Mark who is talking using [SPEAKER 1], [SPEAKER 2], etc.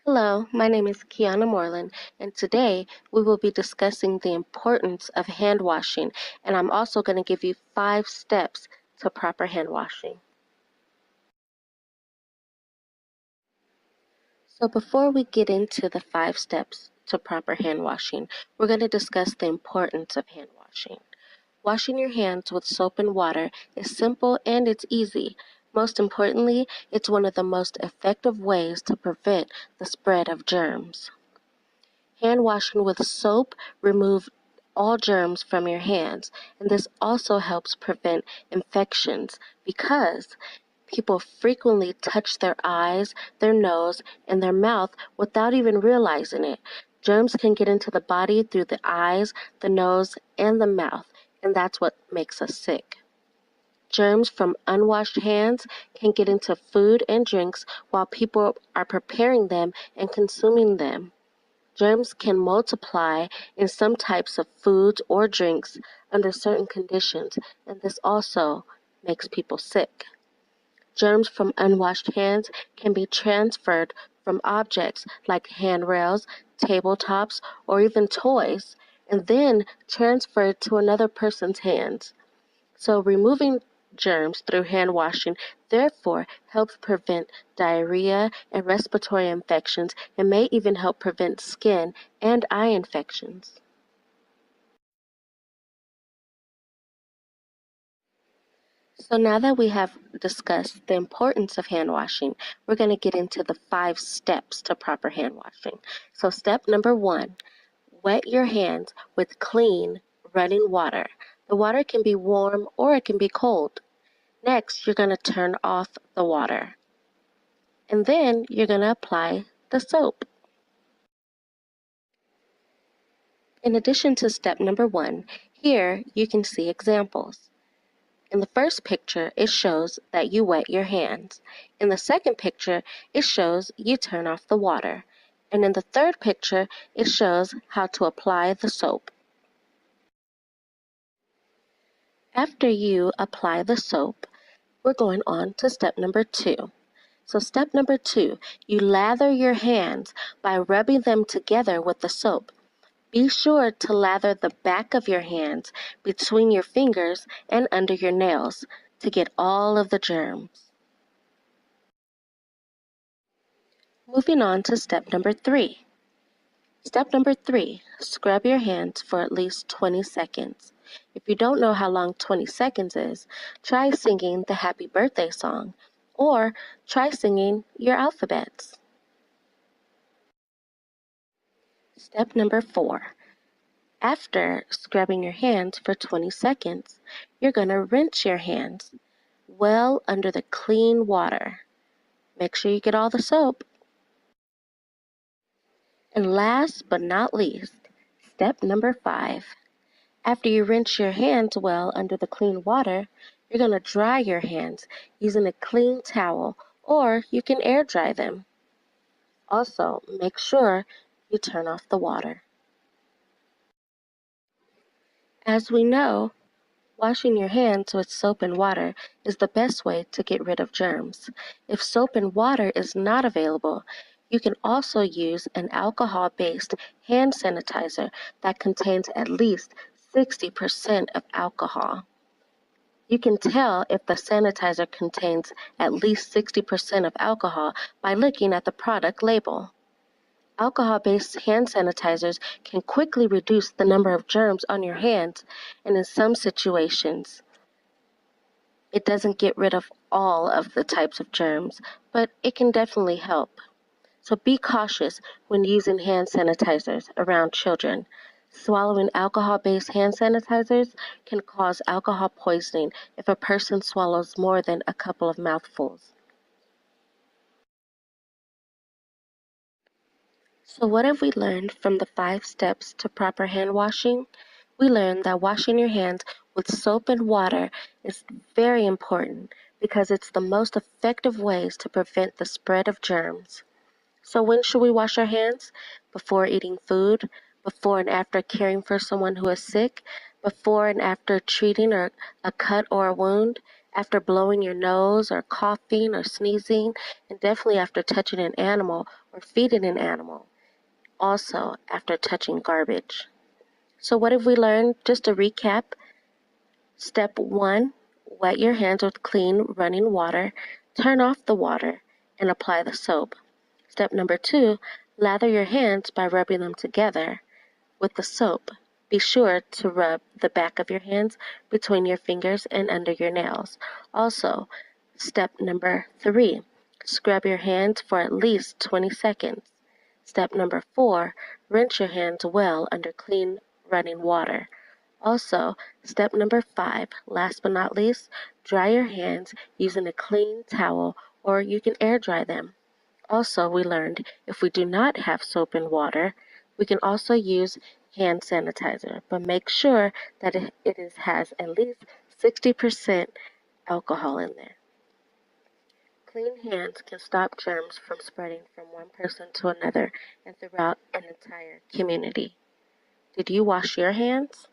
[SPEAKER 1] Hello, my name is Kiana Moreland, and today we will be discussing the importance of hand washing, and I'm also going to give you 5 steps to proper hand washing. So before we get into the 5 steps to proper hand washing, we're going to discuss the importance of hand washing. Washing your hands with soap and water is simple and it's easy. Most importantly, it's one of the most effective ways to prevent the spread of germs. Hand washing with soap removes all germs from your hands, and this also helps prevent infections because people frequently touch their eyes, their nose, and their mouth without even realizing it. Germs can get into the body through the eyes, the nose, and the mouth, and that's what makes us sick. Germs from unwashed hands can get into food and drinks while people are preparing them and consuming them. Germs can multiply in some types of foods or drinks under certain conditions, and this also makes people sick. Germs from unwashed hands can be transferred from objects like handrails, tabletops, or even toys, and then transferred to another person's hands. So removing germs through hand washing therefore helps prevent diarrhea and respiratory infections and may even help prevent skin and eye infections. So now that we have discussed the importance of hand washing, we're going to get into the 5 steps to proper hand washing. So step number 1, wet your hands with clean, running water. The water can be warm or it can be cold. Next, you're going to turn off the water. And then you're going to apply the soap. In addition to step number 1, here you can see examples. In the first picture, it shows that you wet your hands. In the second picture, it shows you turn off the water. And in the third picture, it shows how to apply the soap. After you apply the soap, we're going on to step number 2. So step number 2, you lather your hands by rubbing them together with the soap. Be sure to lather the back of your hands between your fingers and under your nails to get all of the germs. Moving on to step number 3. Step number 3, scrub your hands for at least 20 seconds. If you don't know how long 20 seconds is, try singing the happy birthday song or try singing your alphabets. Step number 4. After scrubbing your hands for 20 seconds, you're going to rinse your hands well under the clean water. Make sure you get all the soap. And last but not least, step number 5. After you rinse your hands well under the clean water, you're going to dry your hands using a clean towel or you can air dry them. Also, make sure you turn off the water. As we know, washing your hands with soap and water is the best way to get rid of germs. If soap and water is not available, you can also use an alcohol-based hand sanitizer that contains at least 60% of alcohol. You can tell if the sanitizer contains at least 60% of alcohol by looking at the product label. Alcohol-based hand sanitizers can quickly reduce the number of germs on your hands, and in some situations, it doesn't get rid of all of the types of germs, but it can definitely help. So be cautious when using hand sanitizers around children. Swallowing alcohol-based hand sanitizers can cause alcohol poisoning if a person swallows more than a couple of mouthfuls. So what have we learned from the 5 steps to proper hand washing? We learned that washing your hands with soap and water is very important because it's the most effective ways to prevent the spread of germs. So when should we wash our hands? Before eating food, before and after caring for someone who is sick, before and after treating a cut or a wound, after blowing your nose or coughing or sneezing, and definitely after touching an animal or feeding an animal. Also, after touching garbage. So, what have we learned? Just to recap, step 1, wet your hands with clean running water, turn off the water, and apply the soap. Step number 2, lather your hands by rubbing them together with the soap. Be sure to rub the back of your hands between your fingers and under your nails. Also, step number 3, scrub your hands for at least 20 seconds. Step number 4, rinse your hands well under clean running water. Also, step number 5, last but not least, dry your hands using a clean towel or you can air dry them. Also, we learned if we do not have soap and water, we can also use hand sanitizer, but make sure that has at least 60% alcohol in there. Clean hands can stop germs from spreading from one person to another and throughout an entire community. Did you wash your hands?